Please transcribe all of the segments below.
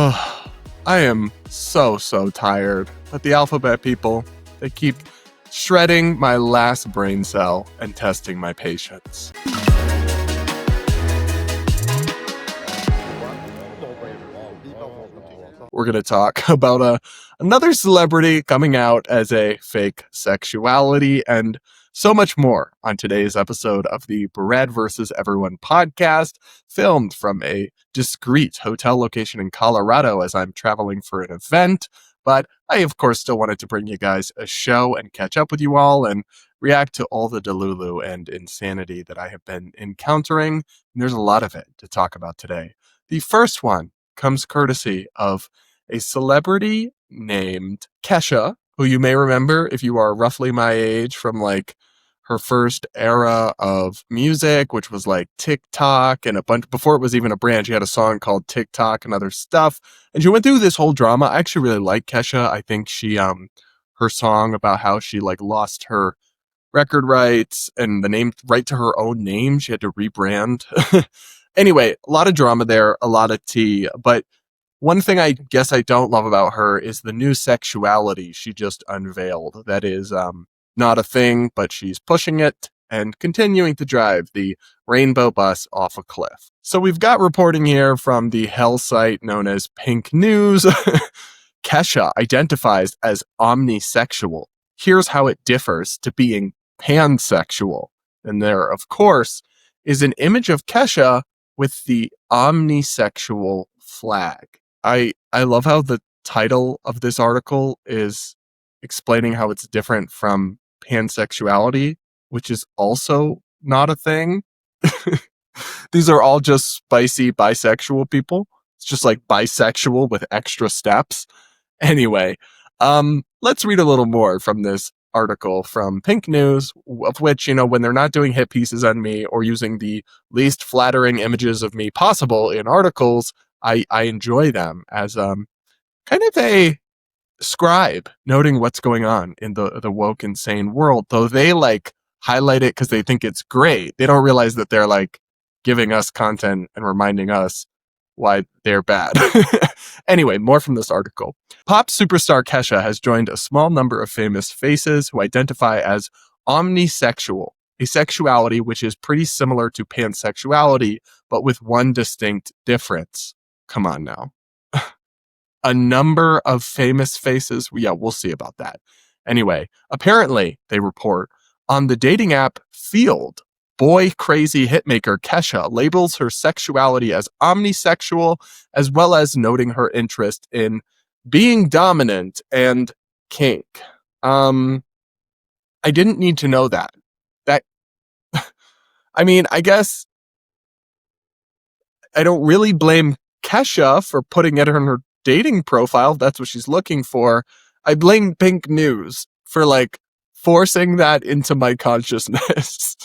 Oh, I am so tired. But the alphabet people, they keep shredding my last brain cell and testing my patience. We're going to talk about another celebrity coming out as a fake sexuality and so much more on today's episode of the Brad vs. Everyone podcast, filmed from a discreet hotel location in Colorado as I'm traveling for an event. But I, of course, still wanted to bring you guys a show and catch up with you all and react to all the delulu and insanity that I have been encountering. And there's a lot of it to talk about today. The first one comes courtesy of a celebrity named Kesha, who you may remember if you are roughly my age from like her first era of music, which was like TikTok and a bunch before it was even a brand. She had a song called TikTok and other stuff. And she went through this whole drama. I actually really like Kesha. I think she, her song about how she like lost her record rights and the name right to her own name. She had to rebrand. Anyway, a lot of drama there, a lot of tea, but one thing I guess I don't love about her is the new sexuality she just unveiled. That is not a thing, but she's pushing it and continuing to drive the rainbow bus off a cliff. So we've got reporting here from the hell site known as Pink News. Kesha identifies as omnisexual. Here's how it differs to being pansexual. And there, of course, is an image of Kesha with the omnisexual flag. I love how the title of this article is explaining how it's different from pansexuality, which is also not a thing. These are all just spicy bisexual people. It's just like bisexual with extra steps. Anyway, let's read a little more from this article from Pink News, of which, when they're not doing hit pieces on me or using the least flattering images of me possible in articles, I enjoy them as kind of a scribe noting what's going on in the woke insane world, though they like highlight it because they think it's great. They don't realize that they're like giving us content and reminding us why they're bad. Anyway, more from this article. Pop superstar Kesha has joined a small number of famous faces who identify as omnisexual, a sexuality which is pretty similar to pansexuality, but with one distinct difference. Come on now. A number of famous faces. Yeah, we'll see about that. Anyway, apparently, they report, on the dating app Field, boy crazy hitmaker Kesha labels her sexuality as omnisexual, as well as noting her interest in being dominant and kink. I didn't need to know that. I mean, I guess I don't really blame Kesha for putting it on her dating profile, if that's what she's looking for. I blame Pink News for like forcing that into my consciousness.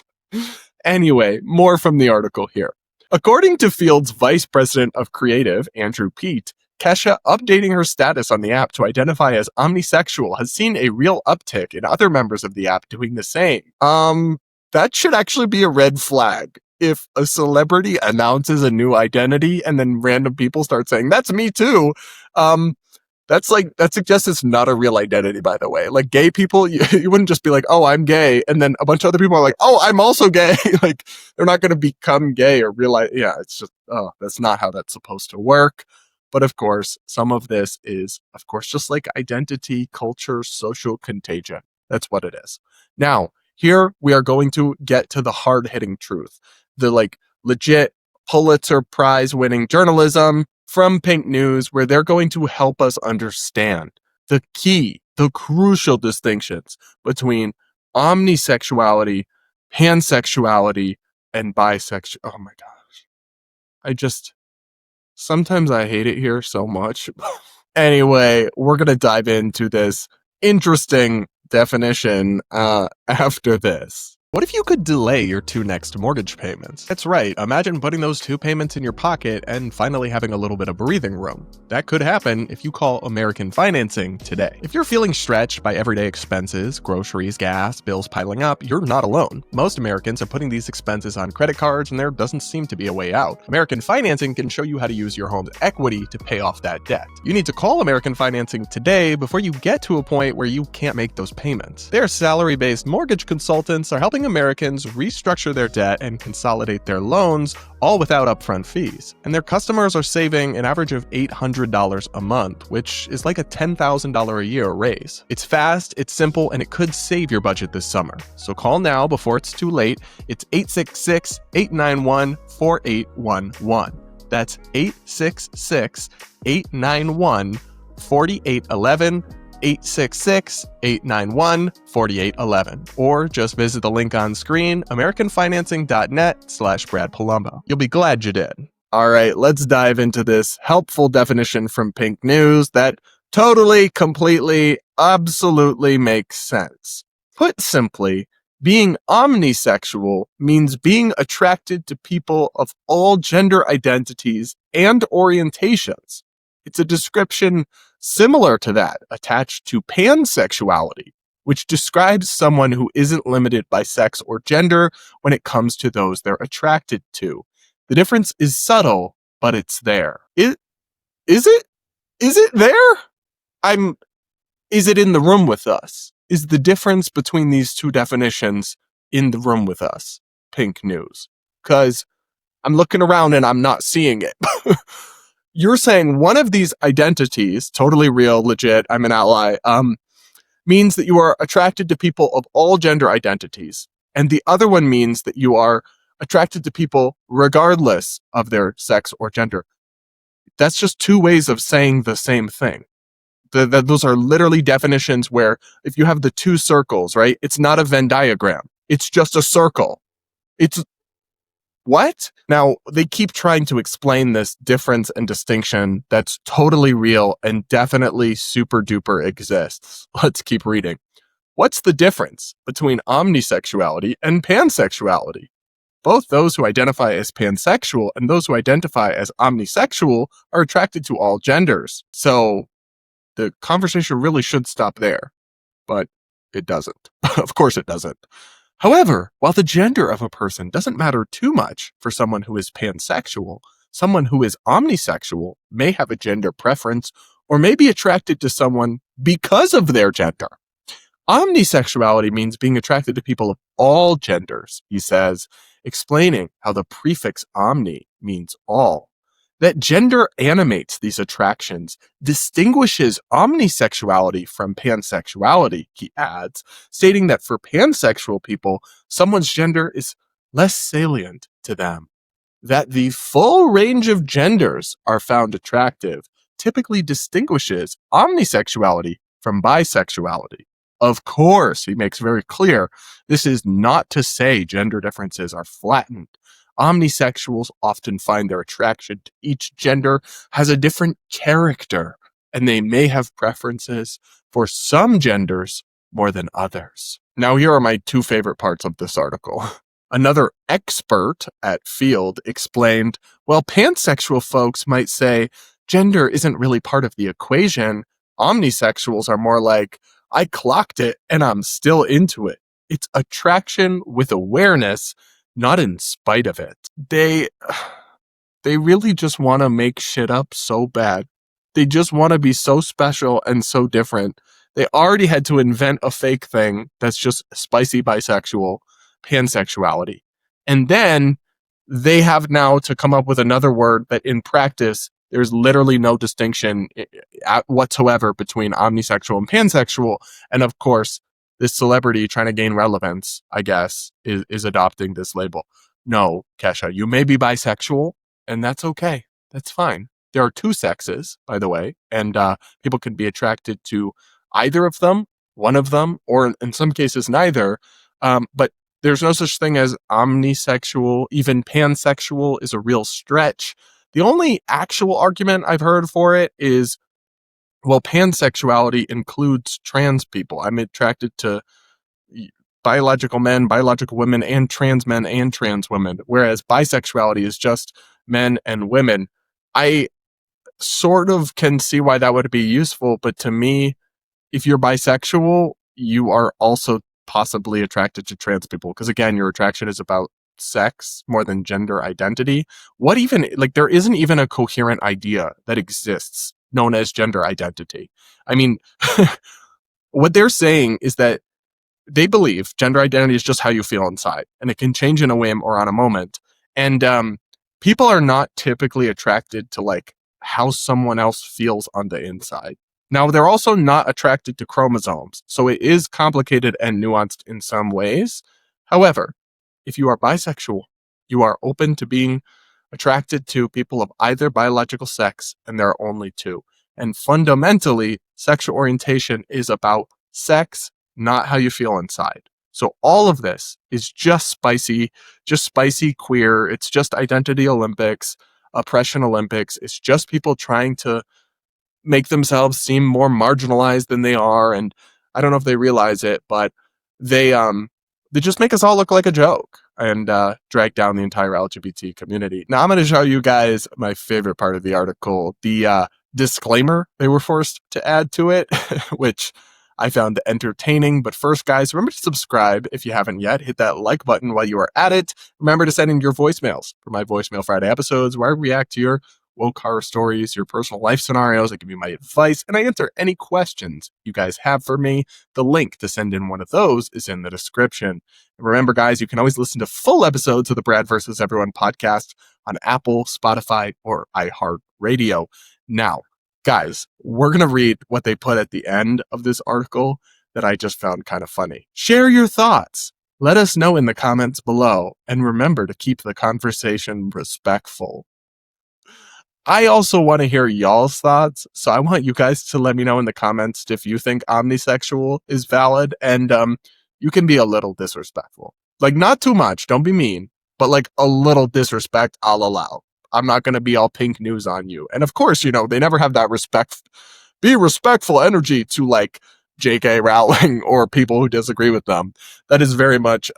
Anyway, more from the article here. According to Field's vice president of creative, Andrew Pete, Kesha updating her status on the app to identify as omnisexual has seen a real uptick in other members of the app doing the same. That should actually be a red flag. If a celebrity announces a new identity and then random people start saying, that's me too, that suggests it's not a real identity, by the way. Like gay people, you wouldn't just be like, oh, I'm gay. And then a bunch of other people are like, oh, I'm also gay. Like they're not going to become gay or realize, it's just, that's not how that's supposed to work. But of course, some of this is, of course, just like identity, culture, social contagion. That's what it is. Now, here we are going to get to the hard-hitting truth. The like legit Pulitzer Prize winning journalism from Pink News, where they're going to help us understand the crucial distinctions between omnisexuality, pansexuality, and bisexual. Oh my gosh. Sometimes I hate it here so much. Anyway, we're going to dive into this interesting definition after this. What if you could delay your 2 next mortgage payments? That's right, imagine putting those 2 payments in your pocket and finally having a little bit of breathing room. That could happen if you call American Financing today. If you're feeling stretched by everyday expenses, groceries, gas, bills piling up, you're not alone. Most Americans are putting these expenses on credit cards and there doesn't seem to be a way out. American Financing can show you how to use your home's equity to pay off that debt. You need to call American Financing today before you get to a point where you can't make those payments. Their salary-based mortgage consultants are helping Americans restructure their debt and consolidate their loans, all without upfront fees. And their customers are saving an average of $800 a month, which is like a $10,000 a year raise. It's fast, it's simple, and it could save your budget this summer. So call now before it's too late. It's 866-891-4811. That's 866-891-4811. 866-891-4811, or just visit the link on screen, americanfinancing.net/Brad Polumbo. You'll be glad you did. All right, let's dive into this helpful definition from Pink News that totally, completely, absolutely makes sense. Put simply, being omnisexual means being attracted to people of all gender identities and orientations. It's a description similar to that attached to pansexuality, which describes someone who isn't limited by sex or gender when it comes to those they're attracted to. The difference is subtle, but it's there. Is it there? Is it in the room with us? Is the difference between these two definitions in the room with us? Pink News. Because I'm looking around and I'm not seeing it. You're saying one of these identities, totally real, legit, I'm an ally, means that you are attracted to people of all gender identities. And the other one means that you are attracted to people regardless of their sex or gender. That's just two ways of saying the same thing. Those are literally definitions where if you have the two circles, right, it's not a Venn diagram. It's just a circle. It's what? Now, they keep trying to explain this difference and distinction that's totally real and definitely super duper exists. Let's keep reading. What's the difference between omnisexuality and pansexuality? Both those who identify as pansexual and those who identify as omnisexual are attracted to all genders. So the conversation really should stop there, but it doesn't. Of course it doesn't. However, while the gender of a person doesn't matter too much for someone who is pansexual, someone who is omnisexual may have a gender preference or may be attracted to someone because of their gender. Omnisexuality means being attracted to people of all genders, he says, explaining how the prefix omni means all. That gender animates these attractions distinguishes omnisexuality from pansexuality, he adds, stating that for pansexual people, someone's gender is less salient to them. That the full range of genders are found attractive typically distinguishes omnisexuality from bisexuality. Of course, he makes very clear, this is not to say gender differences are flattened. Omnisexuals often find their attraction to each gender has a different character, and they may have preferences for some genders more than others. Now, here are my two favorite parts of this article. Another expert at Field explained, well, pansexual folks might say gender isn't really part of the equation. Omnisexuals are more like, I clocked it and I'm still into it. It's attraction with awareness, not in spite of it. They really just want to make shit up so bad. They just want to be so special and so different. They already had to invent a fake thing that's just spicy bisexual, pansexuality. And then they have now to come up with another word that in practice, there's literally no distinction whatsoever between omnisexual and pansexual. And of course, this celebrity trying to gain relevance, I guess, is adopting this label. No, Kesha, you may be bisexual, and that's okay. That's fine. There are two sexes, by the way, and people can be attracted to either of them, one of them, or in some cases, neither. But there's no such thing as omnisexual. Even pansexual is a real stretch. The only actual argument I've heard for it is, well, pansexuality includes trans people. I'm attracted to biological men, biological women, and trans men and trans women, whereas bisexuality is just men and women. I sort of can see why that would be useful, but to me, if you're bisexual, you are also possibly attracted to trans people, because again, your attraction is about sex more than gender identity. What even, like, there isn't even a coherent idea that exists known as gender identity. I mean, what they're saying is that they believe gender identity is just how you feel inside, and it can change in a whim or on a moment. And people are not typically attracted to like how someone else feels on the inside. Now, they're also not attracted to chromosomes, so it is complicated and nuanced in some ways. However, if you are bisexual, you are open to being attracted to people of either biological sex, and there are only two. And fundamentally, sexual orientation is about sex, not how you feel inside. So all of this is just spicy queer. It's just identity Olympics, oppression Olympics. It's just people trying to make themselves seem more marginalized than they are. And I don't know if they realize it, but they just make us all look like a joke and drag down the entire LGBT community. Now I'm going to show you guys my favorite part of the article, the disclaimer they were forced to add to it, which I found entertaining. But first, guys, remember to subscribe if you haven't yet. Hit that like button while you are at it. Remember to send in your voicemails for my Voicemail Friday episodes, where I react to your woke horror stories, your personal life scenarios. I give you my advice, and I answer any questions you guys have for me. The link to send in one of those is in the description. And remember, guys, you can always listen to full episodes of the Brad vs. Everyone podcast on Apple, Spotify, or iHeartRadio. Now, guys, we're going to read what they put at the end of this article that I just found kind of funny. Share your thoughts. Let us know in the comments below. And remember to keep the conversation respectful. I also want to hear y'all's thoughts. So I want you guys to let me know in the comments if you think omnisexual is valid. And you can be a little disrespectful. Like, not too much. Don't be mean. But like a little disrespect, I'll allow. I'm not going to be all pink news on you. And of course, you know, they never have that be respectful energy to like J.K. Rowling or people who disagree with them. That is very much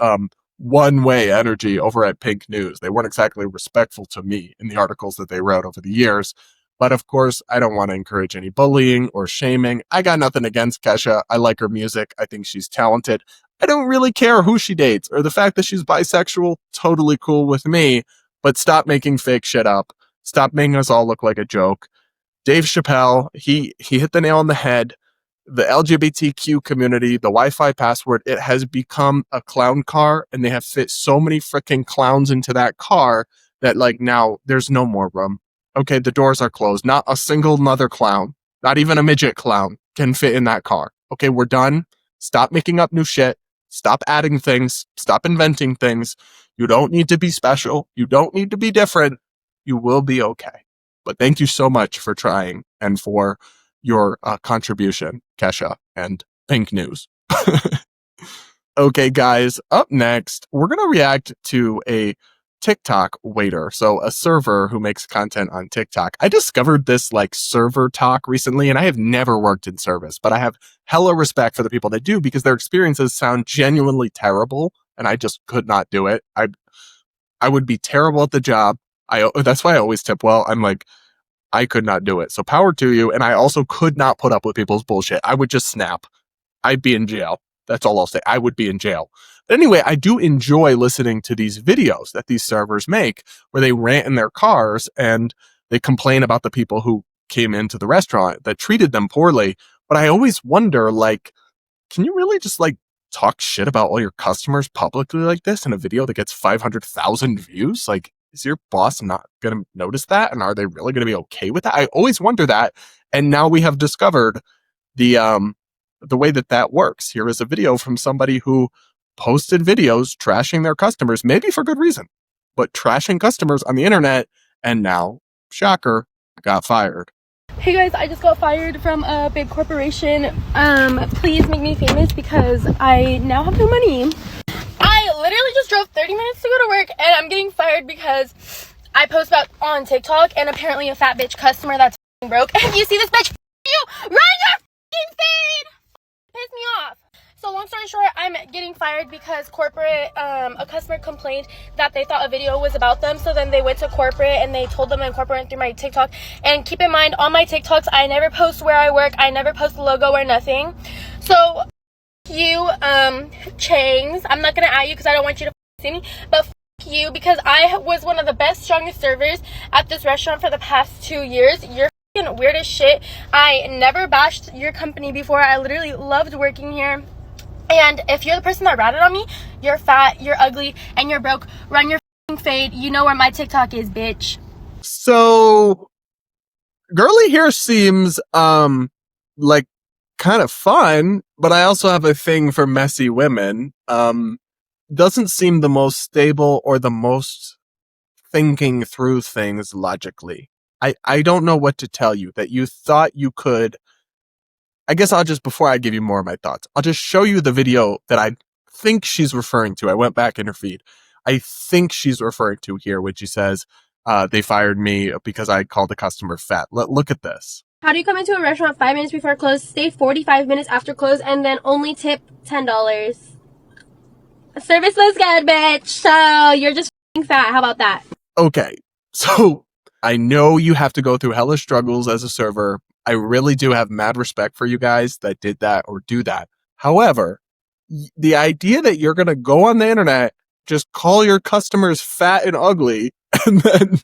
one-way energy over at Pink News. They weren't exactly respectful to me in the articles that they wrote over the years. But of course, I don't want to encourage any bullying or shaming. I got nothing against Kesha. I like her music. I think she's talented. I don't really care who she dates or the fact that she's bisexual. Totally cool with me. But stop making fake shit up. Stop making us all look like a joke. Dave Chappelle, he hit the nail on the head. The LGBTQ community, the Wi-Fi password, it has become a clown car, and they have fit so many freaking clowns into that car that like now there's no more room. Okay, the doors are closed. Not a single another clown, not even a midget clown can fit in that car. Okay, we're done. Stop making up new shit. Stop adding things. Stop inventing things. You don't need to be special. You don't need to be different. You will be okay. But thank you so much for trying and for your contribution, Kesha and Pink News. Okay, guys, up next, we're going to react to a TikTok waiter. So a server who makes content on TikTok. I discovered this like server talk recently, and I have never worked in service, but I have hella respect for the people that do, because their experiences sound genuinely terrible, and I just could not do it. I would be terrible at the job. That's why I always tip well. I'm like, I could not do it. So power to you. And I also could not put up with people's bullshit. I would just snap. I'd be in jail. That's all I'll say. I would be in jail. But anyway, I do enjoy listening to these videos that these servers make where they rant in their cars and they complain about the people who came into the restaurant that treated them poorly. But I always wonder, like, can you really just like talk shit about all your customers publicly like this in a video that gets 500,000 views? Like, is your boss not going to notice that? And are they really going to be okay with that? I always wonder that. And now we have discovered the way that works. Here is a video from somebody who posted videos trashing their customers, maybe for good reason, but trashing customers on the internet. And now, shocker, got fired. Hey guys, I just got fired from a big corporation. Please make me famous because I now have no money. I literally just drove 30 minutes to go to work and I'm getting fired because I post about on TikTok and apparently a fat bitch customer that's broke. And you see this bitch, you run your feed. Piss me off. So long story short, I'm getting fired because corporate, a customer complained that they thought a video was about them. So then they went to corporate and they told them in corporate through my TikTok. And keep in mind, on my TikToks, I never post where I work. I never post the logo or nothing. So you, Changs, I'm not going to at you because I don't want you to see me, but you, because I was one of the best, strongest servers at this restaurant for the past 2 years. You're weird as shit. I never bashed your company before. I literally loved working here. And if you're the person that ratted on me, you're fat, you're ugly, and you're broke, run your fade. You know where my TikTok is, bitch. So, girly here seems, like kind of fun, but I also have a thing for messy women. Doesn't seem the most stable or the most thinking through things logically. I don't know what to tell you that you thought you could. I guess I'll just, before I give you more of my thoughts, I'll just show you the video that I think she's referring to. I went back in her feed. I think she's referring to here when she says, they fired me because I called the customer fat. Look at this. How do you come into a restaurant 5 minutes before close, stay 45 minutes after close, and then only tip $10? Service was good, bitch. So you're just fat. How about that? Okay. So I know you have to go through hellish struggles as a server. I really do have mad respect for you guys that did that or do that. However, the idea that you're going to go on the internet, just call your customers fat and ugly, and then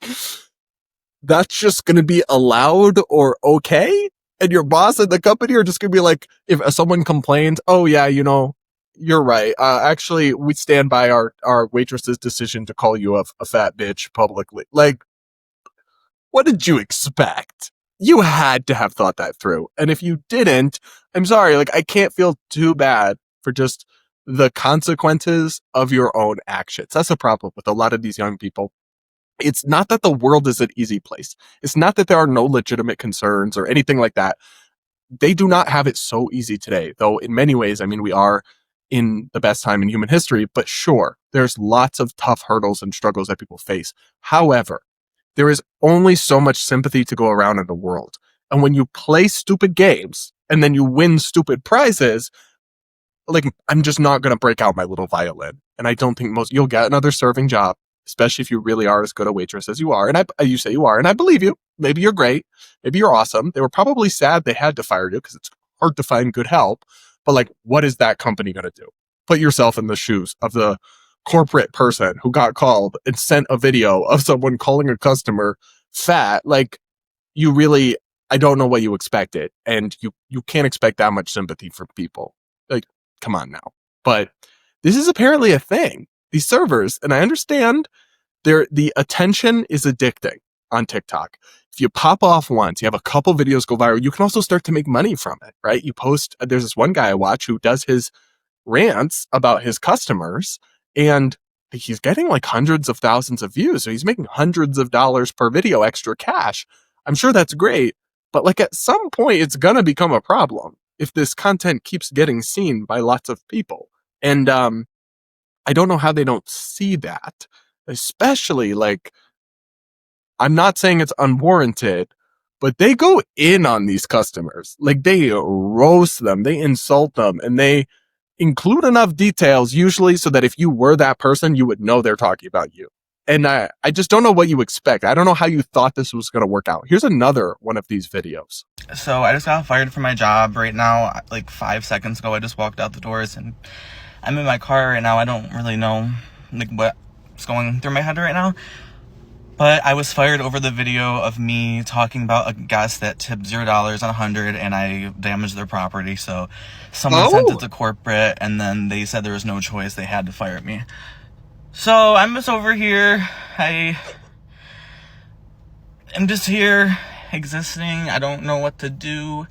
that's just going to be allowed or okay? And your boss at the company are just going to be like, if someone complains, oh yeah, you know, you're right. Actually, we stand by our waitress's decision to call you a fat bitch publicly. Like, what did you expect? You had to have thought that through. And if you didn't, I'm sorry, like, I can't feel too bad for just the consequences of your own actions. That's the problem with a lot of these young people. It's not that the world is an easy place. It's not that there are no legitimate concerns or anything like that. They do not have it so easy today, though in many ways, I mean, we are in the best time in human history, but sure, there's lots of tough hurdles and struggles that people face. However, there is only so much sympathy to go around in the world. And when you play stupid games and then you win stupid prizes, like, I'm just not going to break out my little violin. And I don't think you'll get another serving job, especially if you really are as good a waitress as you are. And you say you are, and I believe you. Maybe you're great. Maybe you're awesome. They were probably sad they had to fire you because it's hard to find good help. But like, what is that company going to do? Put yourself in the shoes of the corporate person who got called and sent a video of someone calling a customer fat. Like, you really, I don't know what you expected. And you can't expect that much sympathy from people. Like, come on now. But this is apparently a thing. These servers, and I understand the attention is addicting on TikTok. If you pop off once, you have a couple videos go viral, you can also start to make money from it, right? You post, there's this one guy I watch who does his rants about his customers, and he's getting like hundreds of thousands of views. So he's making hundreds of dollars per video, extra cash. I'm sure that's great. But like, at some point, it's going to become a problem if this content keeps getting seen by lots of people. And I don't know how they don't see that, especially like, I'm not saying it's unwarranted, but they go in on these customers. Like, they roast them, they insult them, and they include enough details usually so that if you were that person, you would know they're talking about you. And I just don't know what you expect. I don't know how you thought this was going to work out. Here's another one of these videos. So I just got fired from my job right now. Like 5 seconds ago, I just walked out the doors and I'm in my car right now. I don't really know like what's going through my head right now. But I was fired over the video of me talking about a guest that tipped $0 on 100 and I damaged their property. So someone sent it to corporate and then they said there was no choice. They had to fire me. So I'm just over here. I'm just here existing. I don't know what to do.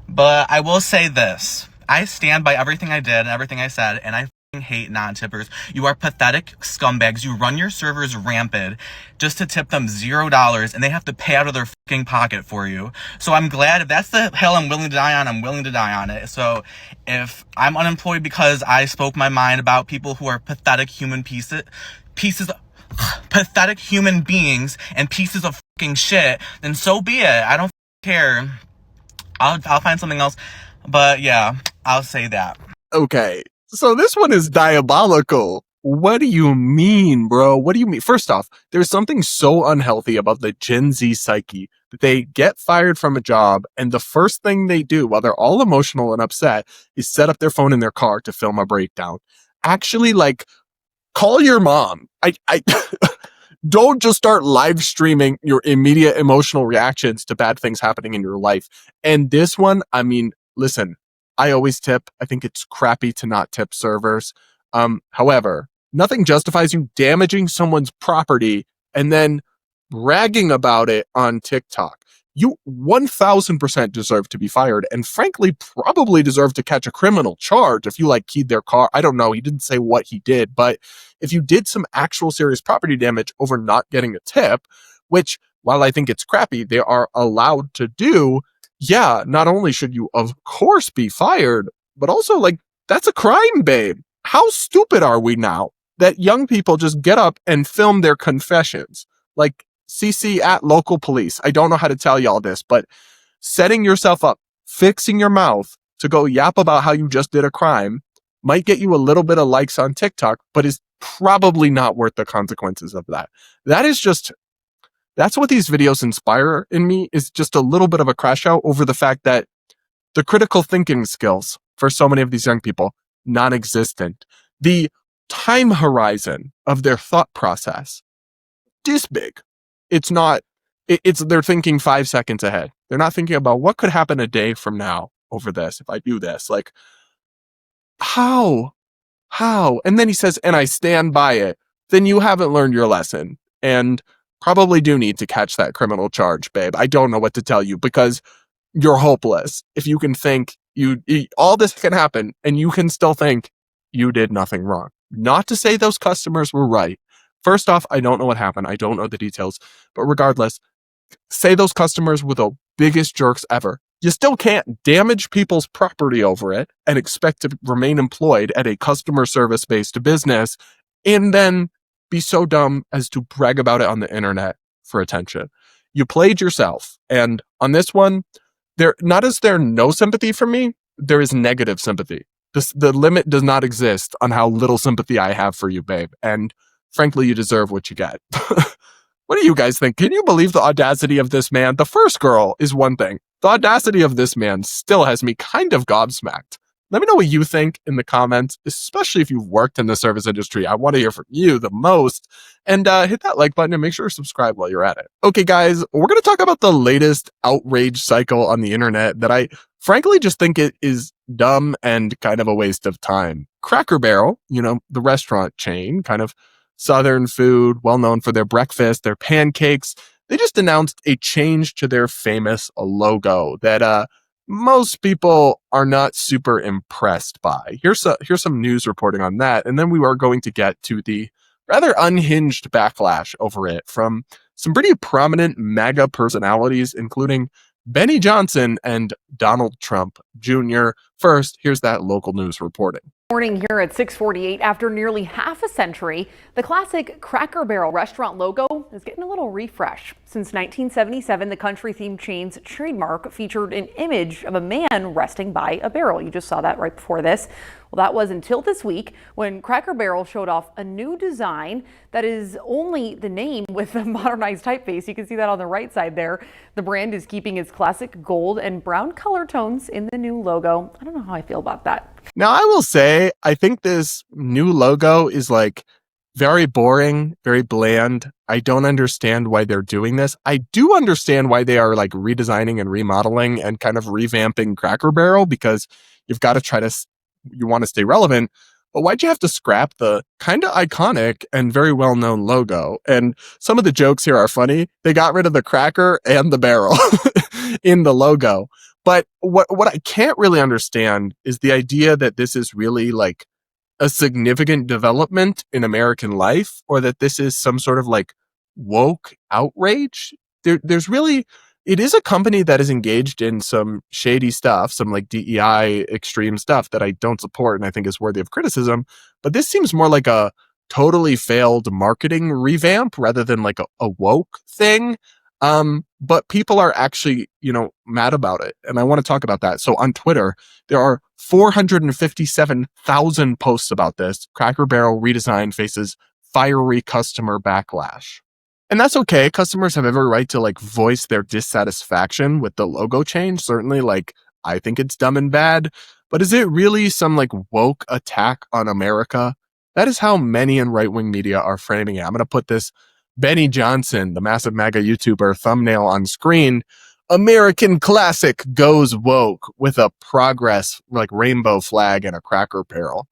But I will say this. I stand by everything I did and everything I said, and I hate non-tippers. You are pathetic scumbags. You run your servers rampant just to tip them $0 and they have to pay out of their fucking pocket for you. So I'm glad if that's the hell I'm willing to die on, I'm willing to die on it. So if I'm unemployed because I spoke my mind about people who are pathetic human pathetic human beings and pieces of fucking shit, then so be it. I don't care. I'll find something else. But yeah, I'll say that. Okay, so this one is diabolical. What do you mean, bro? What do you mean? First off, there's something so unhealthy about the Gen Z psyche that they get fired from a job, and the first thing they do while they're all emotional and upset is set up their phone in their car to film a breakdown. Actually, like, call your mom. I don't just start live streaming your immediate emotional reactions to bad things happening in your life. And this one, I mean, listen, I always tip. I think it's crappy to not tip servers. However, nothing justifies you damaging someone's property and then bragging about it on TikTok. You 1000% deserve to be fired, and frankly, probably deserve to catch a criminal charge if you like keyed their car. I don't know. He didn't say what he did, but if you did some actual serious property damage over not getting a tip, which, while I think it's crappy, they are allowed to do, yeah, not only should you, of course, be fired, but also, like, that's a crime, babe. How stupid are we now that young people just get up and film their confessions? Like, CC at local police. I don't know how to tell y'all this, but setting yourself up, fixing your mouth to go yap about how you just did a crime might get you a little bit of likes on TikTok, but is probably not worth the consequences of that. That's what these videos inspire in me, is just a little bit of a crash out over the fact that the critical thinking skills for so many of these young people, non-existent. The time horizon of their thought process, this big. It's not, they're thinking 5 seconds ahead. They're not thinking about what could happen a day from now over this if I do this. Like, how? And then he says, and I stand by it. Then you haven't learned your lesson and probably do need to catch that criminal charge, babe. I don't know what to tell you, because you're hopeless. If you can think all this can happen and you can still think you did nothing wrong. Not to say those customers were right. First off, I don't know what happened. I don't know the details. But regardless, say those customers were the biggest jerks ever. You still can't damage people's property over it and expect to remain employed at a customer service-based business and then be so dumb as to brag about it on the internet for attention. You played yourself. And on this one, there no sympathy from me, there is negative sympathy. The limit does not exist on how little sympathy I have for you, babe. And frankly, you deserve what you get. What do you guys think? Can you believe the audacity of this man? The first girl is one thing. The audacity of this man still has me kind of gobsmacked. Let me know what you think in the comments, especially if you've worked in the service industry. I want to hear from you the most. And hit that like button and make sure to subscribe while you're at it. Okay, guys, we're going to talk about the latest outrage cycle on the internet that I frankly just think it is dumb and kind of a waste of time. Cracker Barrel, the restaurant chain, kind of Southern food, well known for their breakfast, their pancakes. They just announced a change to their famous logo that most people are not super impressed by. Here's some news reporting on that, and then we are going to get to the rather unhinged backlash over it from some pretty prominent MAGA personalities, including Benny Johnson and Donald Trump Jr. First, here's that local news reporting. Morning here at 6:48. After nearly half a century, the classic Cracker Barrel restaurant logo is getting a little refresh. Since 1977, the country-themed chain's trademark featured an image of a man resting by a barrel. You just saw that right before this. Well, that was until this week when Cracker Barrel showed off a new design that is only the name with a modernized typeface. You can see that on the right side there. The brand is keeping its classic gold and brown color tones in the new logo. I don't know how I feel about that. Now, I will say, I think this new logo is like very boring, very bland. I don't understand why they're doing this. I do understand why they are like redesigning and remodeling and kind of revamping Cracker Barrel, because you've got to you want to stay relevant. But why'd you have to scrap the kind of iconic and very well-known logo? And some of the jokes here are funny. They got rid of the cracker and the barrel in the logo. But what I can't really understand is the idea that this is really like a significant development in American life, or that this is some sort of like woke outrage. It is a company that is engaged in some shady stuff, some like DEI extreme stuff that I don't support and I think is worthy of criticism. But this seems more like a totally failed marketing revamp rather than like a woke thing. But people are actually, mad about it. And I want to talk about that. So on Twitter, there are 457,000 posts about this. Cracker Barrel redesign faces fiery customer backlash. And that's okay. Customers have every right to voice their dissatisfaction with the logo change. Certainly, I think it's dumb and bad, but is it really some woke attack on America? That is how many in right-wing media are framing it. I'm going to put this Benny Johnson, the massive MAGA YouTuber, thumbnail on screen. American classic goes woke with a progress rainbow flag and a Cracker Barrel.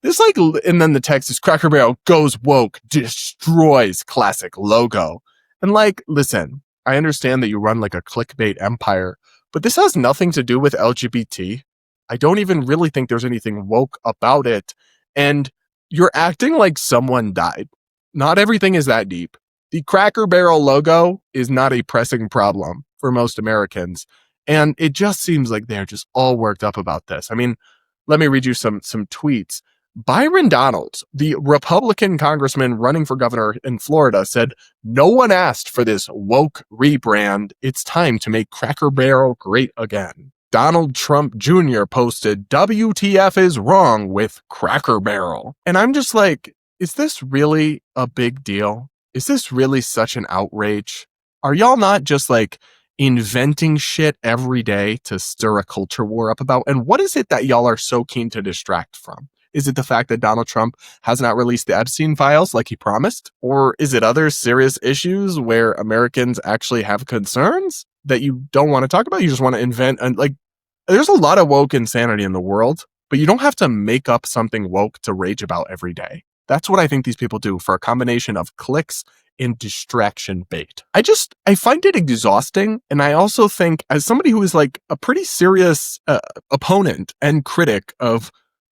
This and then the text is Cracker Barrel goes woke, destroys classic logo. And listen, I understand that you run a clickbait empire, but this has nothing to do with LGBT. I don't even really think there's anything woke about it. And you're acting like someone died. Not everything is that deep. The Cracker Barrel logo is not a pressing problem for most Americans. And it just seems like they're just all worked up about this. I mean, let me read you some tweets. Byron Donalds, the Republican congressman running for governor in Florida, said, "No one asked for this woke rebrand. It's time to make Cracker Barrel great again." Donald Trump Jr. posted, "WTF is wrong with Cracker Barrel." And I'm just is this really a big deal? Is this really such an outrage? Are y'all not just inventing shit every day to stir a culture war up about? And what is it that y'all are so keen to distract from? Is it the fact that Donald Trump has not released the Epstein files like he promised? Or is it other serious issues where Americans actually have concerns that you don't want to talk about? You just want to invent and there's a lot of woke insanity in the world, but you don't have to make up something woke to rage about every day. That's what I think these people do for a combination of clicks and distraction bait. I find it exhausting. And I also think, as somebody who is a pretty serious opponent and critic of,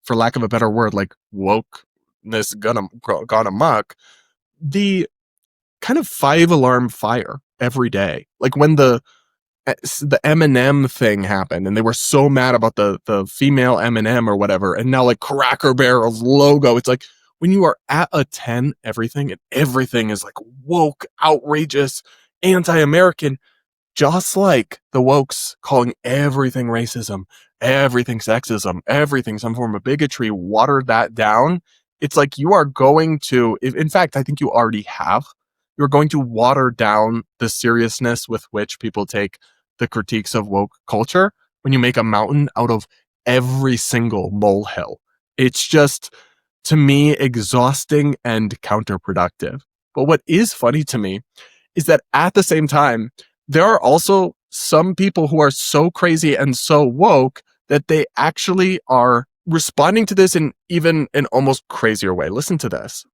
for lack of a better word, wokeness gone amok, the kind of 5-alarm fire every day. When the M&M thing happened and they were so mad about the female M&M or whatever, and now Cracker Barrel's logo, it's when you are at a 10, everything is woke, outrageous, anti-American, just like the wokes calling everything racism, everything sexism, everything some form of bigotry, water that down. It's you are going to, in fact, I think you already have, you're going to water down the seriousness with which people take the critiques of woke culture when you make a mountain out of every single molehill. It's just, to me, exhausting and counterproductive. But what is funny to me is that at the same time, there are also some people who are so crazy and so woke that they actually are responding to this in even an almost crazier way. Listen to this.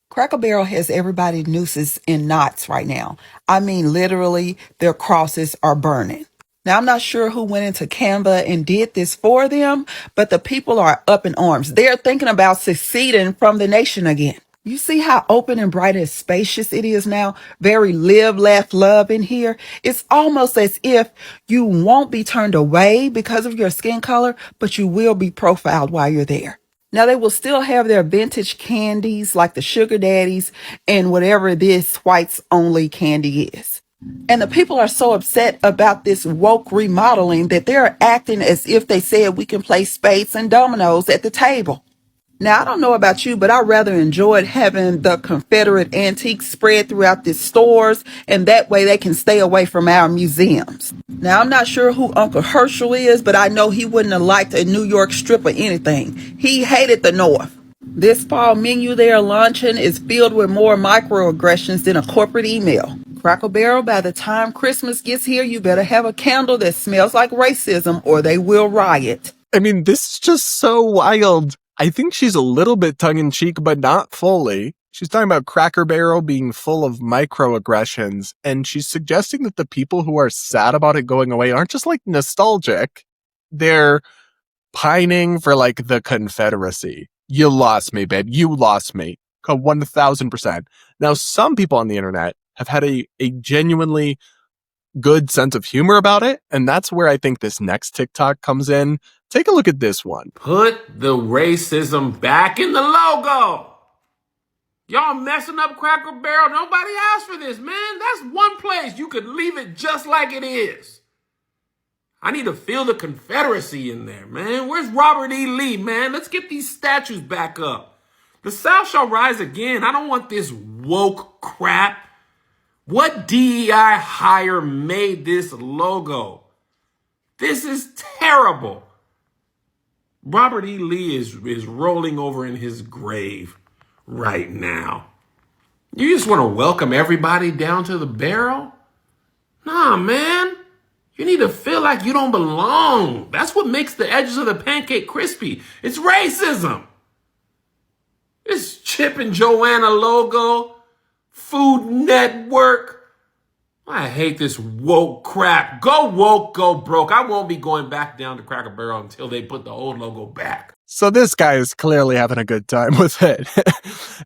Cracker Barrel has everybody nooses in knots right now. I mean, literally, their crosses are burning. Now, I'm not sure who went into Canva and did this for them, but the people are up in arms. They're thinking about seceding from the nation again. You see how open and bright and spacious it is now? Very live, laugh, love in here. It's almost as if you won't be turned away because of your skin color, but you will be profiled while you're there. Now, they will still have their vintage candies like the sugar daddies and whatever this whites only candy is. And the people are so upset about this woke remodeling that they're acting as if they said we can play spades and dominoes at the table. Now, I don't know about you, but I rather enjoyed having the Confederate antiques spread throughout the stores, and that way they can stay away from our museums. Now, I'm not sure who Uncle Herschel is, but I know he wouldn't have liked a New York strip or anything. He hated the North. This fall menu they're launching is filled with more microaggressions than a corporate email. Cracker Barrel, by the time Christmas gets here, you better have a candle that smells like racism or they will riot. I mean, this is just so wild. I think she's a little bit tongue-in-cheek, but not fully. She's talking about Cracker Barrel being full of microaggressions, and she's suggesting that the people who are sad about it going away aren't just nostalgic. They're pining for the Confederacy. You lost me, babe. You lost me. 1000%. Now, some people on the internet have had a genuinely good sense of humor about it, and that's where I think this next TikTok comes in. Take a look at this one. Put the racism back in the logo. Y'all messing up Cracker Barrel. Nobody asked for this, man. That's one place you could leave it just like it is. I need to feel the Confederacy in there, man. Where's Robert E. Lee, man? Let's get these statues back up. The South shall rise again. I don't want this woke crap. What DEI hire made this logo? This is terrible. Robert E. Lee is rolling over in his grave right now. You just want to welcome everybody down to the barrel? Nah, man. You need to feel like you don't belong. That's what makes the edges of the pancake crispy. It's racism. This Chip and Joanna logo, Food Network. I hate this woke crap. Go woke, go broke. I won't be going back down to Cracker Barrel until they put the old logo back. So this guy is clearly having a good time with it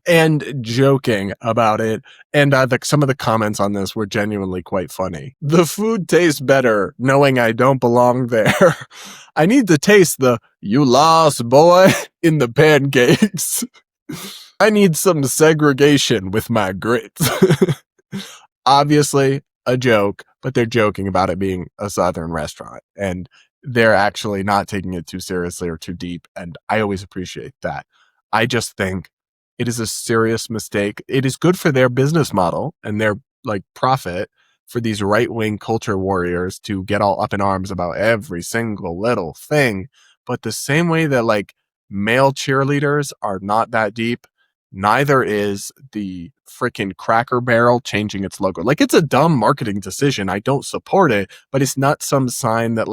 and joking about it. And some of the comments on this were genuinely quite funny. The food tastes better knowing I don't belong there. I need to taste the "you lost, boy" in the pancakes. I need some segregation with my grits. Obviously a joke, but they're joking about it being a Southern restaurant. And they're actually not taking it too seriously or too deep. And I always appreciate that. I just think it is a serious mistake. It is good for their business model and their profit for these right-wing culture warriors to get all up in arms about every single little thing. But the same way that male cheerleaders are not that deep, neither is the freaking Cracker Barrel changing its logo. It's a dumb marketing decision. I don't support it, but it's not some sign that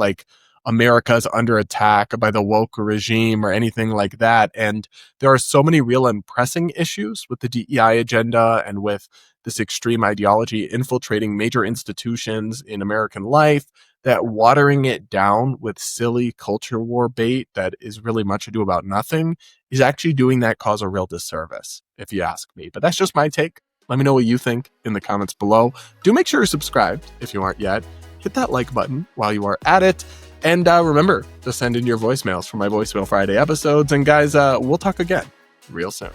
America's under attack by the woke regime or anything like that. And there are so many real and pressing issues with the DEI agenda and with this extreme ideology infiltrating major institutions in American life that watering it down with silly culture war bait that is really much ado about nothing is actually doing that cause a real disservice, if you ask me. But that's just my take. Let me know what you think in the comments below. Do make sure you're subscribed if you aren't yet. Hit that like button while you are at it. And remember to send in your voicemails for my Voicemail Friday episodes. And guys, we'll talk again real soon.